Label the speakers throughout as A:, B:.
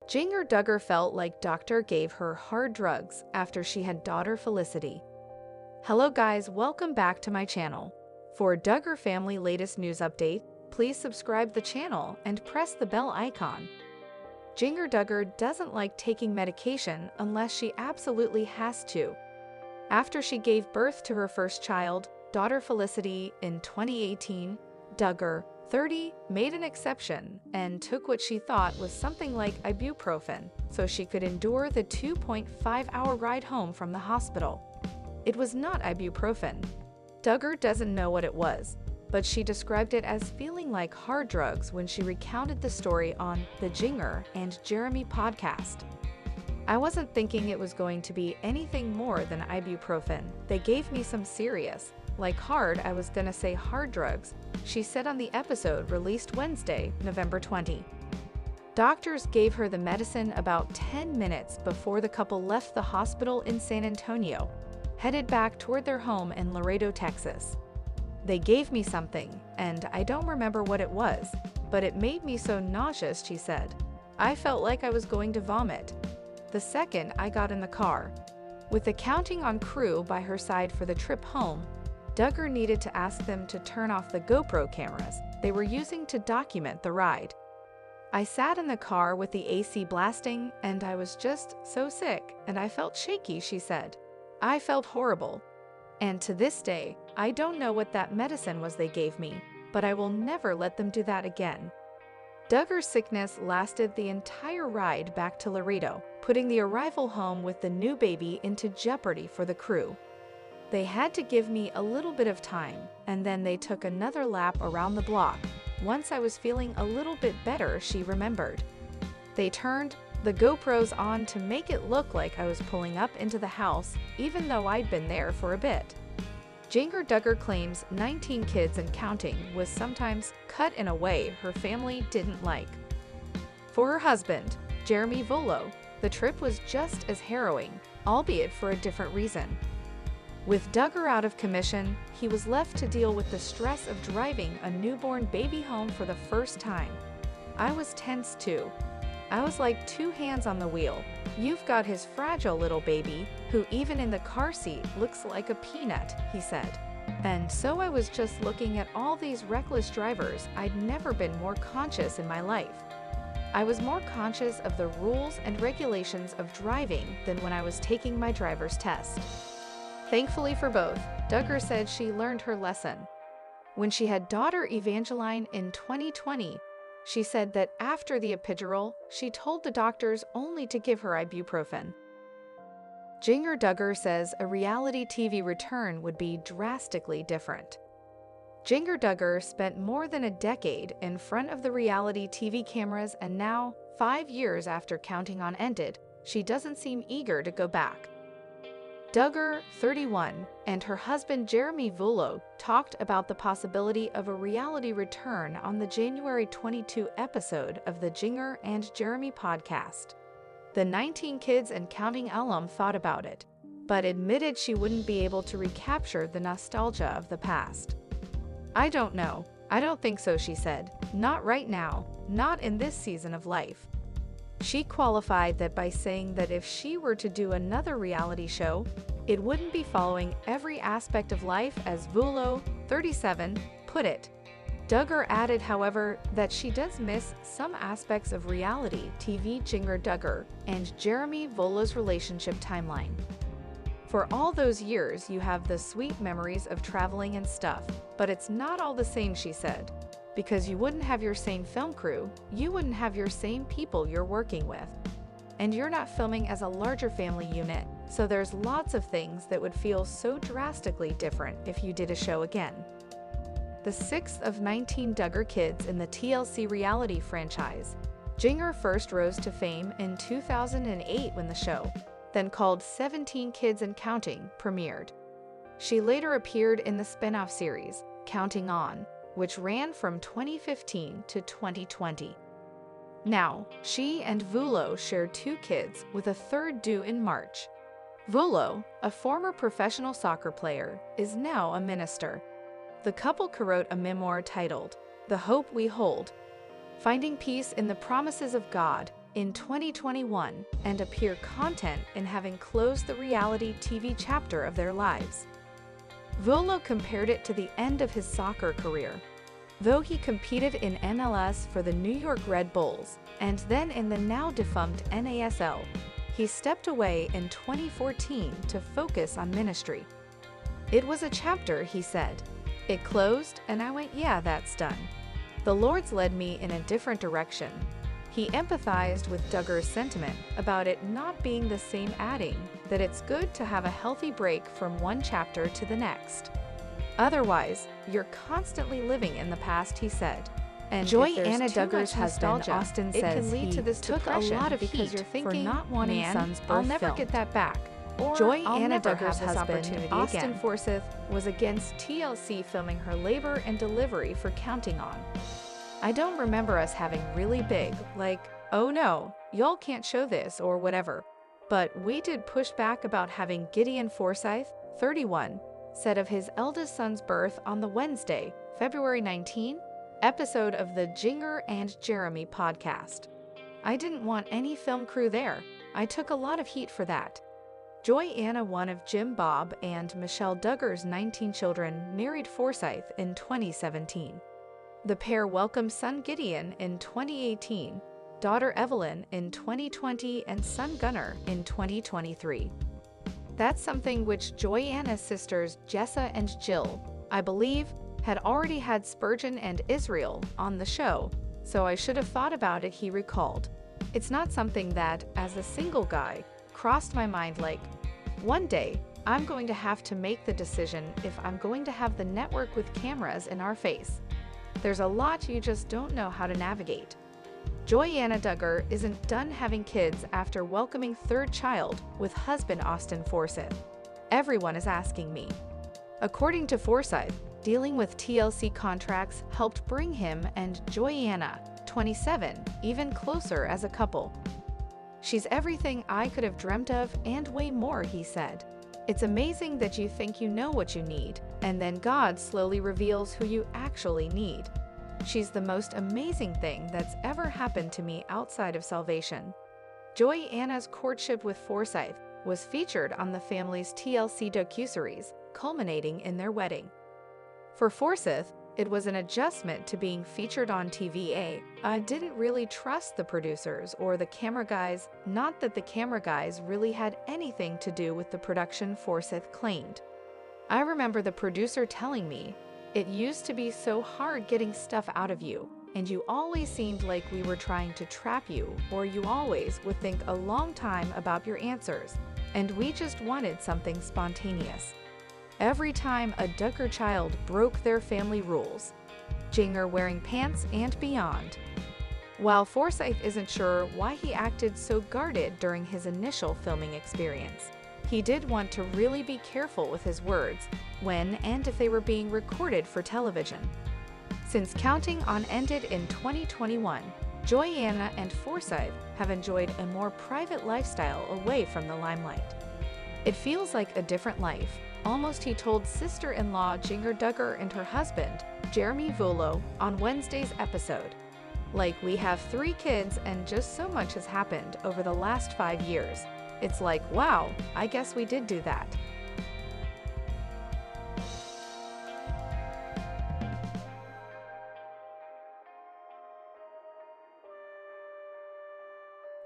A: Jinger Duggar felt like doctor gave her hard drugs after she had daughter Felicity. Hello guys, welcome back to my channel. For Duggar family latest news update, please subscribe the channel and press the bell icon. Jinger Duggar doesn't like taking medication unless she absolutely has to. After she gave birth to her first child, daughter Felicity, in 2018, Duggar, 30, made an exception and took what she thought was something like ibuprofen so she could endure the 2.5-hour ride home from the hospital. It was not ibuprofen. Duggar doesn't know what it was, but she described it as feeling like hard drugs when she recounted the story on the Jinger and Jeremy podcast. I wasn't thinking it was going to be anything more than ibuprofen. They gave me some serious, like hard, I was gonna say hard drugs, she said on the episode released Wednesday, November 20. Doctors gave her the medicine about 10 minutes before the couple left the hospital in San Antonio, headed back toward their home in Laredo, Texas. They gave me something, and I don't remember what it was, but it made me so nauseous, she said. I felt like I was going to vomit. The second I got in the car. With the counting on crew by her side for the trip home, Duggar needed to ask them to turn off the GoPro cameras they were using to document the ride. I sat in the car with the AC blasting, and I was just so sick, and I felt shaky, she said. I felt horrible. And to this day, I don't know what that medicine was they gave me, but I will never let them do that again. Duggar's sickness lasted the entire ride back to Laredo, putting the arrival home with the new baby into jeopardy for the crew. They had to give me a little bit of time, and then they took another lap around the block. Once I was feeling a little bit better, she remembered. They turned the GoPros on to make it look like I was pulling up into the house, even though I'd been there for a bit. Jinger Duggar claims 19 kids and counting was sometimes cut in a way her family didn't like. For her husband, Jeremy Volo, the trip was just as harrowing, albeit for a different reason. With Duggar out of commission, he was left to deal with the stress of driving a newborn baby home for the first time. I was tense too. I was like 2 hands on the wheel. You've got his fragile little baby, who even in the car seat looks like a peanut, he said. And so I was just looking at all these reckless drivers. I'd never been more conscious in my life. I was more conscious of the rules and regulations of driving than when I was taking my driver's test. Thankfully for both, Duggar said she learned her lesson. When she had daughter Evangeline in 2020, she said that after the epidural, she told the doctors only to give her ibuprofen. Jinger Duggar says a reality TV return would be drastically different. Jinger Duggar spent more than a decade in front of the reality TV cameras, and now, 5 years after Counting On ended, she doesn't seem eager to go back. Duggar, 31, and her husband Jeremy Volo talked about the possibility of a reality return on the January 22 episode of the Jinger and Jeremy podcast. The 19 kids and counting alum thought about it, but admitted she wouldn't be able to recapture the nostalgia of the past. I don't know. I don't think so, she said. Not right now, not in this season of life. She qualified that by saying that if she were to do another reality show, it wouldn't be following every aspect of life, as Volo, 37, put it. Duggar added, however, that she does miss some aspects of reality TV Jinger Duggar and Jeremy Volo's relationship timeline. For all those years, you have the sweet memories of traveling and stuff, but it's not all the same, she said. Because you wouldn't have your same film crew, you wouldn't have your same people you're working with. And you're not filming as a larger family unit, so there's lots of things that would feel so drastically different if you did a show again. The 6th of 19 Duggar kids in the TLC reality franchise, Jinger first rose to fame in 2008 when the show, then called 17 Kids and Counting, premiered. She later appeared in the spin-off series, Counting On, which ran from 2015 to 2020. Now, she and Volo share 2 kids, with a third due in March. Volo, a former professional soccer player, is now a minister. The couple co-wrote a memoir titled, The Hope We Hold, Finding Peace in the Promises of God, in 2021 and appear content in having closed the reality TV chapter of their lives. Volo compared it to the end of his soccer career. Though he competed in MLS for the New York Red Bulls and then in the now-defunct NASL, he stepped away in 2014 to focus on ministry. "It was a chapter," he said. "It closed, and I went, yeah, that's done. The Lord's led me in a different direction." He empathized with Duggar's sentiment about it not being the same, adding that it's good to have a healthy break from one chapter to the next. "Otherwise, you're constantly living in the past," he said. And Joy Anna Duggar's husband Austin says
B: can lead to this
A: took a
B: depression
A: lot of
B: because
A: heat
B: you're
A: for
B: thinking,
A: not wanting
B: "Man,
A: son's birth
B: I'll never
A: filmed."
B: get that back." Or,
A: Joy
B: "I'll
A: Anna
B: never
A: Duggar's
B: have this
A: husband,
B: opportunity
A: Austin
B: again."
A: Forsyth, was against TLC filming her labor and delivery for Counting On. "I don't remember us having really big, like, oh no, y'all can't show this or whatever. But we did push back about having." Gideon Forsyth, 31, said of his eldest son's birth on the Wednesday, February 19, episode of the Jinger and Jeremy podcast. "I didn't want any film crew there. I took a lot of heat for that." Joy Anna, one of Jim Bob and Michelle Duggar's 19 children, married Forsyth in 2017. The pair welcomed son Gideon in 2018, daughter Evelyn in 2020, and son Gunnar in 2023. That's something which Joy Anna's sisters Jessa and Jill, I believe, had already had Spurgeon and Israel on the show, so I should have thought about it, he recalled. "It's not something that, as a single guy, crossed my mind like, one day, I'm going to have to make the decision if I'm going to have the network with cameras in our face. There's a lot you just don't know how to navigate." Joy Anna Duggar isn't done having kids after welcoming third child with husband Austin Forsyth. "Everyone is asking me." According to Forsyth, dealing with TLC contracts helped bring him and Joy Anna, 27, even closer as a couple. "She's everything I could have dreamt of and way more," he said. "It's amazing that you think you know what you need, and then God slowly reveals who you actually need. She's the most amazing thing that's ever happened to me outside of salvation." Joy Anna's courtship with Forsyth was featured on the family's TLC docuseries, culminating in their wedding. For Forsyth, it was an adjustment to being featured on TVA. "I didn't really trust the producers or the camera guys, not that the camera guys really had anything to do with the production," Forsyth claimed. "I remember the producer telling me, it used to be so hard getting stuff out of you, and you always seemed like we were trying to trap you, or you always would think a long time about your answers, and we just wanted something spontaneous. Every time a Duggar child broke their family rules. Jinger wearing pants and beyond." While Forsyth isn't sure why he acted so guarded during his initial filming experience, he did want to really be careful with his words when and if they were being recorded for television. Since Counting On ended in 2021, Joy Anna and Forsyth have enjoyed a more private lifestyle away from the limelight. "It feels like a different life, almost," he told sister-in-law Jinger Duggar and her husband, Jeremy Volo, on Wednesday's episode. "Like, we have 3 kids and just so much has happened over the last 5 years. It's like, wow, I guess we did do that."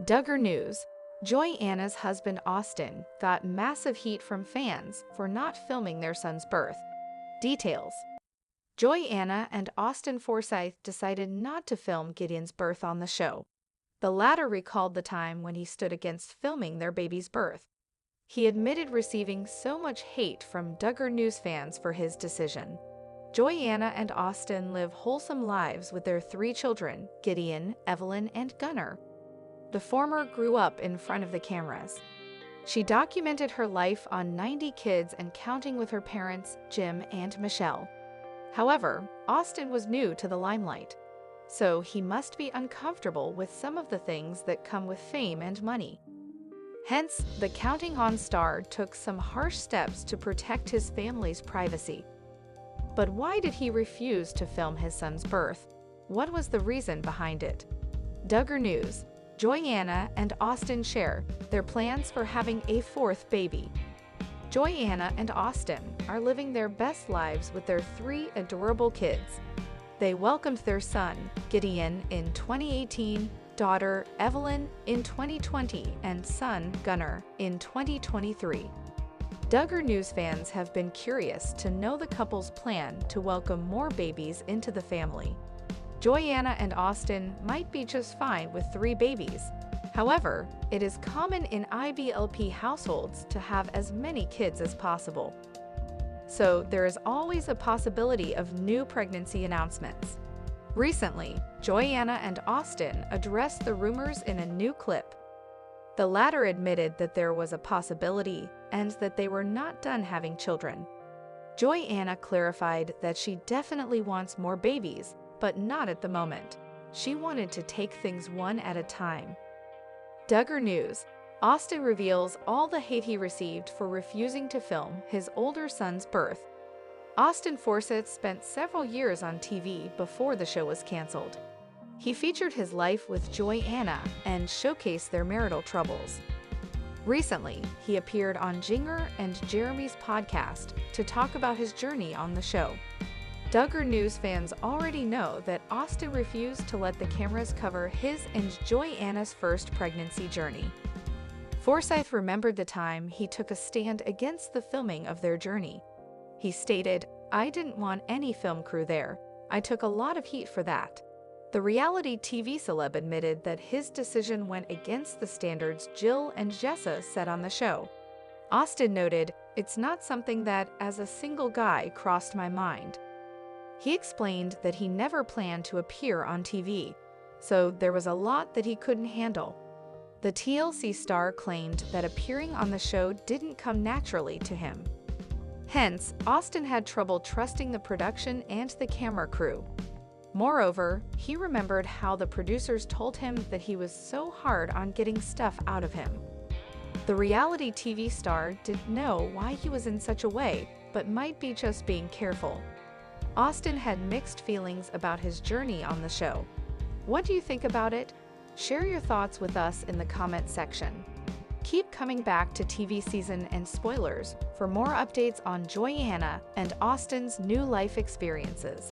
A: Duggar news. Joy Anna's husband Austin got massive heat from fans for not filming their son's birth. Details. Joy Anna and Austin Forsyth decided not to film Gideon's birth on the show. The latter recalled the time when he stood against filming their baby's birth. He admitted receiving so much hate from Duggar News fans for his decision. Joy Anna and Austin live wholesome lives with their 3 children, Gideon, Evelyn, and Gunnar. The former grew up in front of the cameras. She documented her life on 90 Kids and Counting with her parents, Jim and Michelle. However, Austin was new to the limelight, so he must be uncomfortable with some of the things that come with fame and money. Hence, the Counting On star took some harsh steps to protect his family's privacy. But why did he refuse to film his son's birth? What was the reason behind it? Duggar News. Joyanna and Austin share their plans for having a fourth baby. Joyanna and Austin are living their best lives with their 3 adorable kids. They welcomed their son, Gideon, in 2018, daughter, Evelyn, in 2020, and son, Gunnar, in 2023. Duggar News fans have been curious to know the couple's plan to welcome more babies into the family. Joyanna and Austin might be just fine with 3 babies. However, it is common in IBLP households to have as many kids as possible. So there is always a possibility of new pregnancy announcements. Recently, Joyanna and Austin addressed the rumors in a new clip. The latter admitted that there was a possibility and that they were not done having children. Joyanna clarified that she definitely wants more babies, but not at the moment. She wanted to take things one at a time. Duggar News: Austin reveals all the hate he received for refusing to film his older son's birth. Austin Forsett spent several years on TV before the show was canceled. He featured his life with Joyanna and showcased their marital troubles. Recently, he appeared on Jinger and Jeremy's podcast to talk about his journey on the show. Duggar News fans already know that Austin refused to let the cameras cover his and Joyanna's first pregnancy journey. Forsyth remembered the time he took a stand against the filming of their journey. He stated, "I didn't want any film crew there. I took a lot of heat for that." The reality TV celeb admitted that his decision went against the standards Jill and Jessa set on the show. Austin noted, "It's not something that, as a single guy, crossed my mind." He explained that he never planned to appear on TV, so there was a lot that he couldn't handle. The TLC star claimed that appearing on the show didn't come naturally to him. Hence, Austin had trouble trusting the production and the camera crew. Moreover, he remembered how the producers told him that he was so hard on getting stuff out of him. The reality TV star didn't know why he was in such a way, but might be just being careful. Austin had mixed feelings about his journey on the show. What do you think about it? Share your thoughts with us in the comment section. Keep coming back to TV season and spoilers for more updates on Joyanna and Austin's new life experiences.